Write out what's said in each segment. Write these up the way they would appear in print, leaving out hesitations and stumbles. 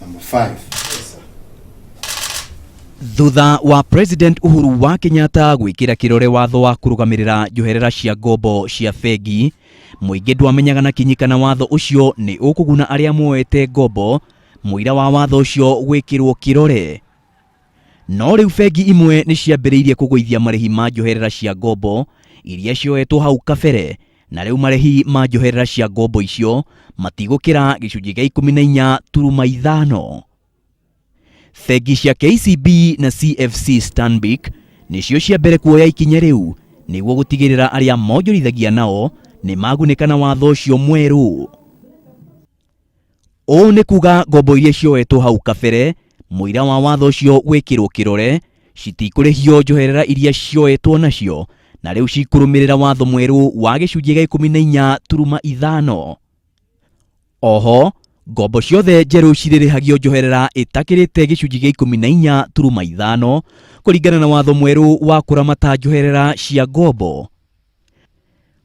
Number 5. Thutha wa President Uhuru wa Kenyatta gwikira kirore watho wa kurugamirira njoherera cia ngombo cia bengi, muingi ndwamenyaga na kinyikana watho ucio ni ukuguna aria moete ngombo, muira wa watho ucio gwikirwo kirore. No riu bengi imwe ni ciambiriirie kuguithia marihi ma njoherera cia ngombo iria cioetwo hau kabere, na riu marihi ma njoherera cia ngombo icio matigukira gicunji gia 14.5. Bengi cia KCB na CFC Stanbic nicio cia mbere kuoya ikinya riu niguo gutigirira aria monjorithagia nao ni magunĩka na watho ucio mweru. O ni kuga ngombo iria cioetwo hau kabere muira wa watho ucio gwikirwo kirore citikurihio njoherera iria cioetwo nacio, na riu cikurumirira watho mweru wa gicunji gia 14.5. Oho ngombo ciothe njeru ciririhagio njoherera itakirite gicunji gia 14.5 kuringana na watho mweru wa kuramata njoherera cia ngombo.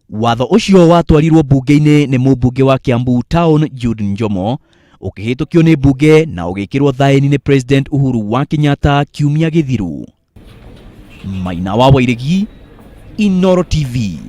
Watho ucio watwarirwo bunge-ini ni mũmbunge wa Kiambu Town Jude Njomo, ukihitukio ni bunge na ugikirwo thaini ni President Uhuru wa Kenyatta kiumia githiru. Maina wa Wairigi, Inooro TV.